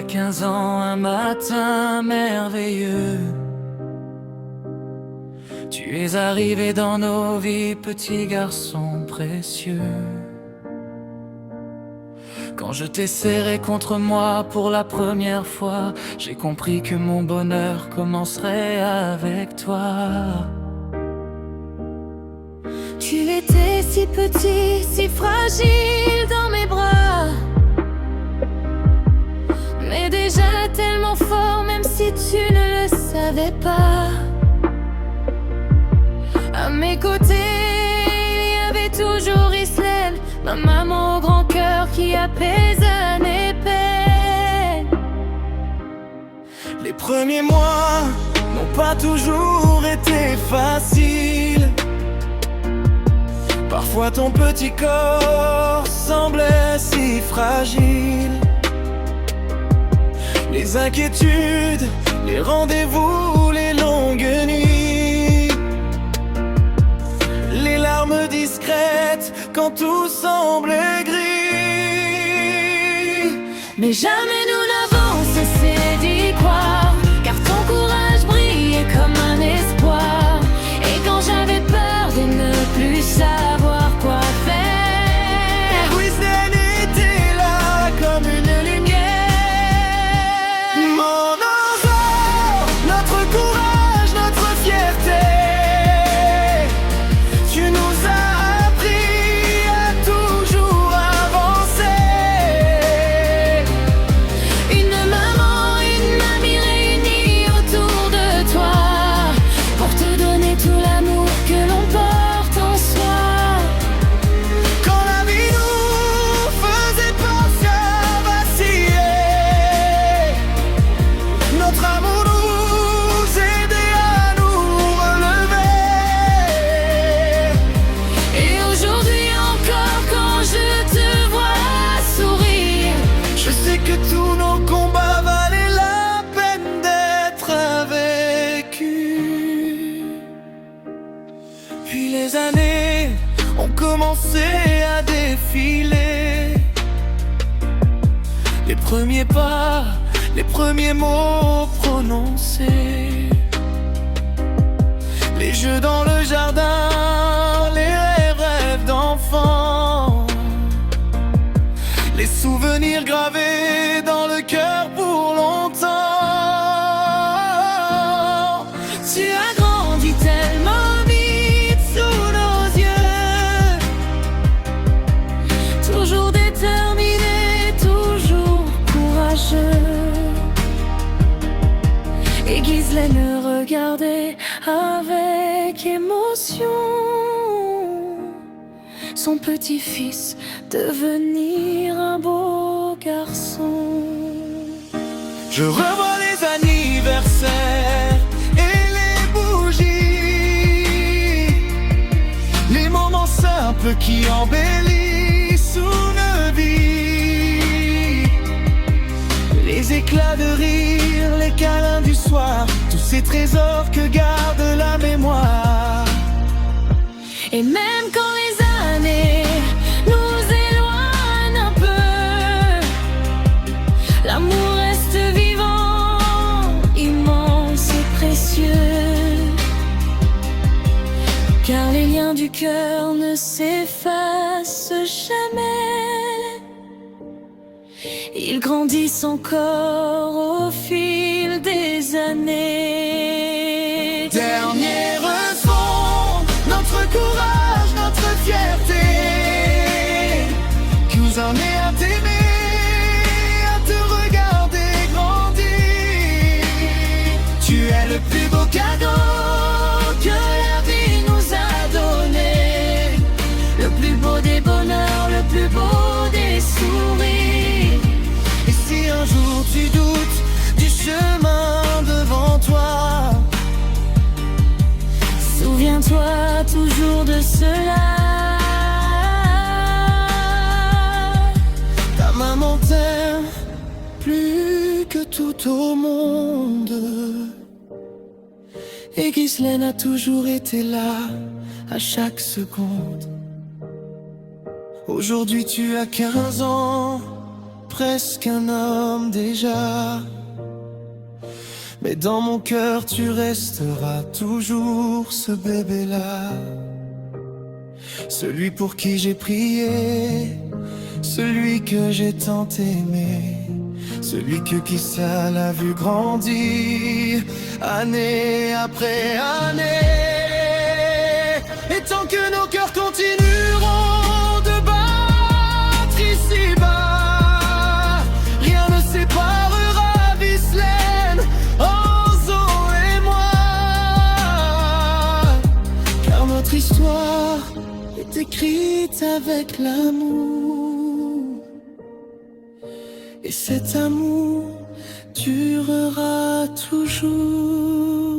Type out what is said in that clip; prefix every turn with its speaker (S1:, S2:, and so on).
S1: y a 15 ans, un matin merveilleux, tu es arrivé dans nos vies, petit garçon précieux. Quand je t'ai serré contre moi pour la première fois, j'ai compris que mon bonheur commencerait avec toi.
S2: Tu étais si petit, si fragile dans mes bras, mais déjà tellement fort, même si tu ne le savais pas. À mes côtés, il y avait toujours Islène, ma maman au grand cœur qui apaise mes peines.
S1: Les premiers mois n'ont pas toujours été faciles. Parfois ton petit corps semblait si fragile. Les inquiétudes, les rendez-vous, les longues nuits, les larmes discrètes quand tout semblait gris.
S2: Mais jamais nous n'avons cessé d'y croire, car ton courage brillait comme un espoir. Et quand j'avais peur de ne plus savoir quoi faire,
S1: Islène était là comme une lumière. Mon enfant, notre courage, notre fierté, tu nous as appris à toujours avancer.
S2: une maman, une amie réunies autour de toi, pour te donner tout l'amour que l'on porte en soi.
S1: Quand la vie nous faisait parfois vaciller, notre amour nous aidait à nous relever.
S2: Et aujourd'hui encore, quand je te vois sourire,
S1: Je sais que tous nos combats valaient la peine d'être vécus. Puis les années ont commencé à défiler. Les premiers pas, les premiers mots prononcés, les jeux dans le jardin, les rêves d'enfants, les souvenirs gravés dans le cœur pour longtemps.
S2: tu as grandi tellement vite sous nos yeux, toujours déterminé, toujours courageux. Et Ghislaine regardait avec émotion son petit-fils devenir un beau garçon.
S1: Je revois les anniversaires et les bougies, les moments simples qui embellissent une vie, les éclats de rire, les câlins du soir, tous ces trésors que garde la mémoire.
S2: Et même quand les années nous éloignent un peu, l'amour reste vivant, immense et précieux, car les liens du cœur ne s'effacent jamais. Ils grandissent encore au fil des années.
S1: Dernier refond, notre courage, notre fierté, qui nous en est à t'aimer, à te regarder grandir. Tu es le plus beau cadeau que la vie nous a donné, le plus beau des bonheurs, le plus beau des sourires. Et si un jour tu doutes du chemin devant toi,
S2: Souviens-toi toujours de cela.
S1: ta maman t'aime plus que tout au monde. Et Ghislaine a toujours été là, à chaque seconde. Aujourd'hui tu as 15 ans, presque un homme déjà. Mais dans mon cœur tu resteras toujours ce bébé-là. Celui pour qui j'ai prié, celui que j'ai tant aimé, celui que qui ça l'a vu grandir, année après année. Et tant que nos cœurs continueront de battre ici-bas, rien ne séparera Vislaine, Enzo et moi. Car notre histoire est écrite avec l'amour, et cet amour durera toujours.